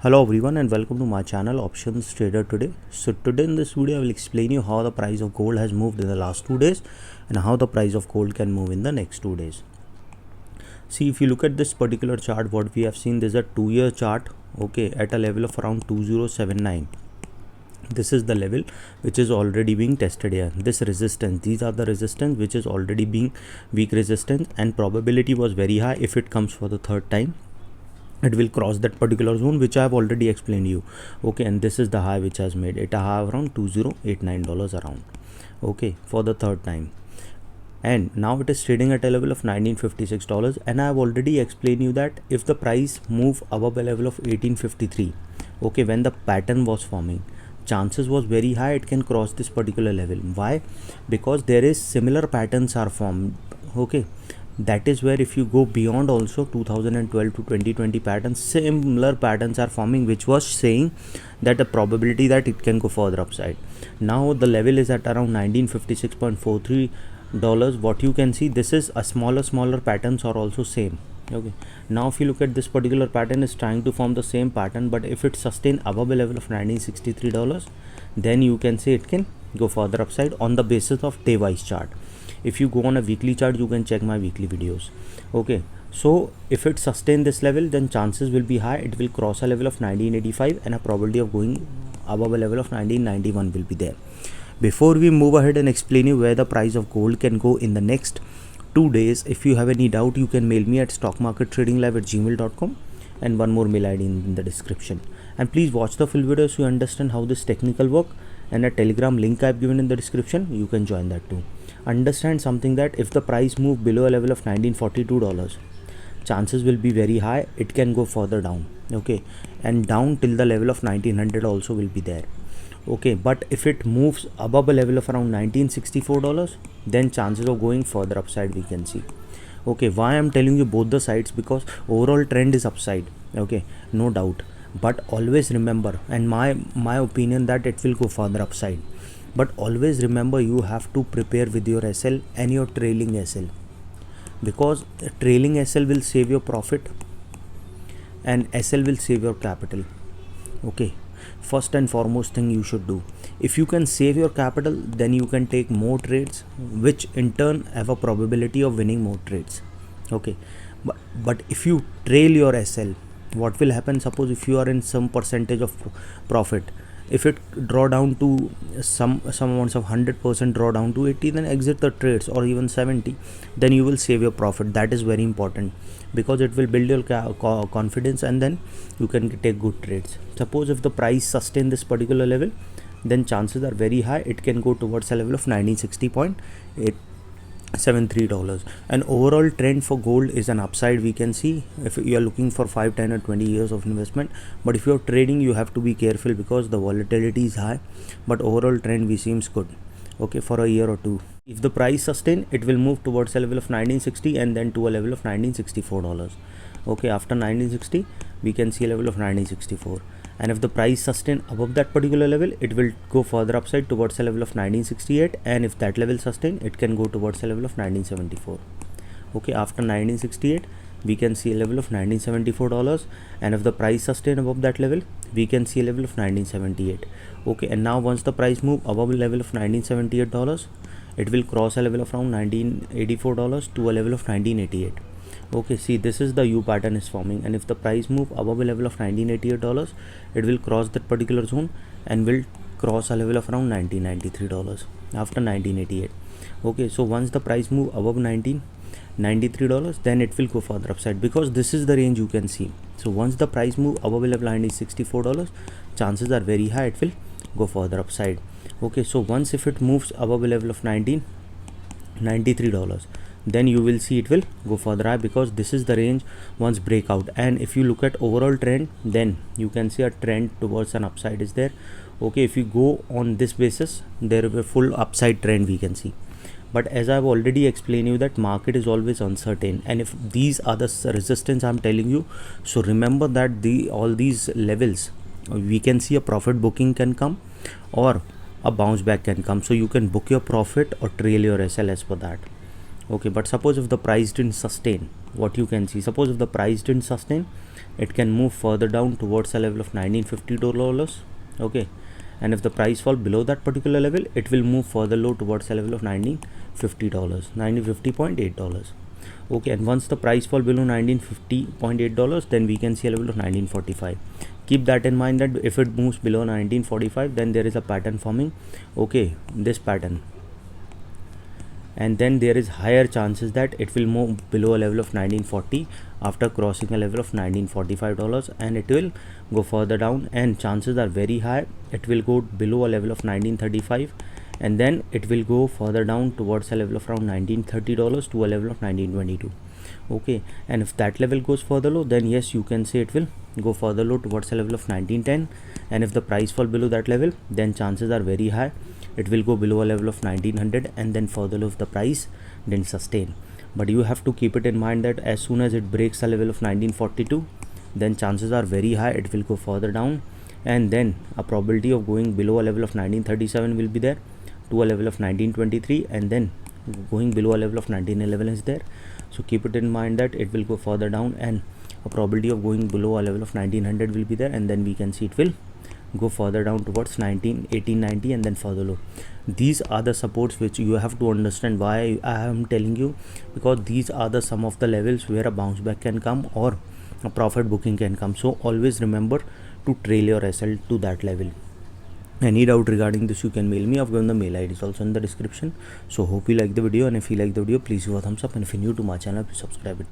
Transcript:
Hello everyone and welcome to my channel Options Trader Today. So today in this video I will explain you how the price of gold has moved in the last 2 days and how the price of gold can move in the next 2 days. See, if you look at this particular chart, what we have seen, this is a 2-year chart, okay, at a level of around 2079. This is the level which is already being tested here. This resistance, these are the resistance which is already being weak resistance, and probability was very high if it comes for the third time it will cross that particular zone which I have already explained you. Okay, and this is the high which has made it a high around $2089 around, okay, for the third time, and now it is trading at a level of $1956. And I have already explained you that if the price move above a level of 1853, okay, when the pattern was forming, chances was very high it can cross this particular level. Why? Because there is similar patterns are formed, okay. That is where if you go beyond also 2012 to 2020 patterns, similar patterns are forming, which was saying that the probability that it can go further upside. Now the level is at around $1956.43. What you can see, this is a smaller patterns are also same, okay. Now if you look at this particular pattern is trying to form the same pattern, but if it sustain above a level of $1963, then you can say it can go further upside on the basis of day wise chart. If you go on a weekly chart, you can check my weekly videos, okay. So if it sustain this level, then chances will be high it will cross a level of 1985, and a probability of going above a level of 1991 will be there. Before we move ahead and explain you where the price of gold can go in the next 2 days, if you have any doubt, you can mail me at stockmarkettradinglive@gmail.com, and one more mail ID in the description. And please watch the full video so you understand how this technical work, and a Telegram link I have given in the description, you can join that too. Understand something, that if the price move below a level of $1942, chances will be very high it can go further down, okay, and down till the level of 1900 also will be there, okay. But if it moves above a level of around $1964, then chances of going further upside we can see, okay. Why I'm telling you both the sides? Because overall trend is upside, okay, no doubt, but always remember, and my opinion, that it will go further upside. But always remember, you have to prepare with your SL and your trailing SL, because trailing SL will save your profit and SL will save your capital, okay. First and foremost thing you should do, if you can save your capital, then you can take more trades, which in turn have a probability of winning more trades, okay. But if you trail your SL, what will happen? Suppose if you are in some percentage of profit, if it draw down to some amounts of 100% draw down to 80, then exit the trades, or even 70, then you will save your profit. That is very important, because it will build your confidence, and then you can take good trades. Suppose if the price sustain this particular level, then chances are very high it can go towards a level of $1960.873. And overall trend for gold is an upside we can see if you are looking for 5, 10 or 20 years of investment. But if you are trading, you have to be careful, because the volatility is high, but overall trend we seems good, okay, for a year or two. If the price sustain, it will move towards a level of 1960 and then to a level of $1964, okay. After 1960 we can see a level of 1964, and if the price sustain above that particular level, it will go further upside towards a level of 1968, and if that level sustain, it can go towards a level of 1974, okay. After 1968 we can see a level of $1974, and if the price sustain above that level, we can see a level of 1978, okay. And now once the price move above a level of $1978, it will cross a level of around $1984 to a level of 1988, okay. See, this is the U pattern is forming, and if the price move above a level of $1988, it will cross that particular zone and will cross a level of around $1993 after 1988, okay. So once the price move above $1993, then it will go further upside, because this is the range you can see. So once the price move above a level $1964, chances are very high it will go further upside, okay. So once if it moves above a level of $1993, then you will see it will go further high, because this is the range once breakout. And if you look at overall trend, then you can see a trend towards an upside is there, okay. If you go on this basis, there is a full upside trend we can see. But as I've already explained you, that market is always uncertain, and if these are the resistance I'm telling you, so remember that all these levels, we can see a profit booking can come, or a bounce back can come, so you can book your profit or trail your SL as per that, Okay, but suppose if the price didn't sustain, what you can see, suppose if the price didn't sustain, it can move further down towards a level of $1950. Okay, and if the price fall below that particular level, it will move further low towards a level of $1950, $1950.8. Okay, and once the price fall below $1950.8, then we can see a level of 1945. Keep that in mind that if it moves below 1945, then there is a pattern forming. Okay, this pattern, and then there is higher chances that it will move below a level of 1940 after crossing a level of $1945, and it will go further down, and chances are very high it will go below a level of 1935, and then it will go further down towards a level of around $1930 to a level of 1922. Okay, and if that level goes further low, then yes, you can say it will go further low towards a level of 1910, and if the price fall below that level, then chances are very high it will go below a level of 1900, and then further low if the price didn't sustain. But you have to keep it in mind that as soon as it breaks a level of 1942, then chances are very high it will go further down, and then a probability of going below a level of 1937 will be there to a level of 1923, and then going below a level of 1911 is there. So keep it in mind that it will go further down, and a probability of going below a level of 1900 will be there, and then we can see it will go further down towards 1890 and then further low. These are the supports which you have to understand. Why I am telling you, because these are the some of the levels where a bounce back can come or a profit booking can come. So always remember to trail your SL to that level. Any doubt regarding this, you can mail me. I've given the mail ID is also in the description. So hope you like the video, and if you like the video, please give a thumbs up, and if you're new to my channel, please subscribe it.